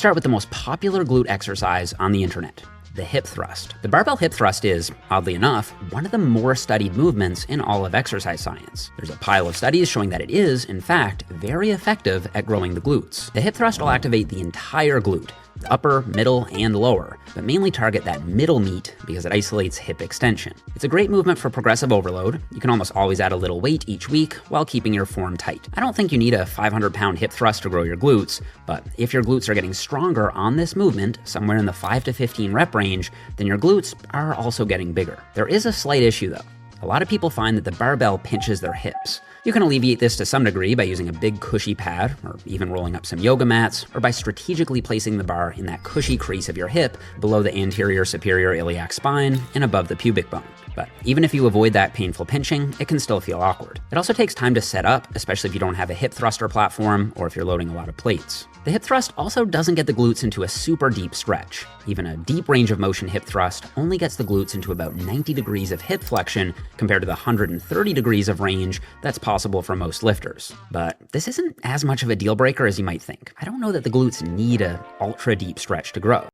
Start with the most popular glute exercise on the internet, the hip thrust. The barbell hip thrust is, oddly enough, one of the more studied movements in all of exercise science. There's a pile of studies showing that it is, in fact, very effective at growing the glutes. The hip thrust will activate the entire glute, the upper, middle, and lower, but mainly target that middle meat because it isolates hip extension. It's a great movement for progressive overload. You can almost always add a little weight each week while keeping your form tight. I don't think you need a 500-pound hip thrust to grow your glutes, but if your glutes are getting stronger on this movement, somewhere in the 5 to 15 rep range, then your glutes are also getting bigger. There is a slight issue though. A lot of people find that the barbell pinches their hips. You can alleviate this to some degree by using a big cushy pad, or even rolling up some yoga mats, or by strategically placing the bar in that cushy crease of your hip below the anterior superior iliac spine and above the pubic bone. But even if you avoid that painful pinching, it can still feel awkward. It also takes time to set up, especially if you don't have a hip thruster platform or if you're loading a lot of plates. The hip thrust also doesn't get the glutes into a super deep stretch. Even a deep range of motion hip thrust only gets the glutes into about 90 degrees of hip flexion compared to the 130 degrees of range that's possible for most lifters. But this isn't as much of a deal breaker as you might think. I don't know that the glutes need an ultra deep stretch to grow.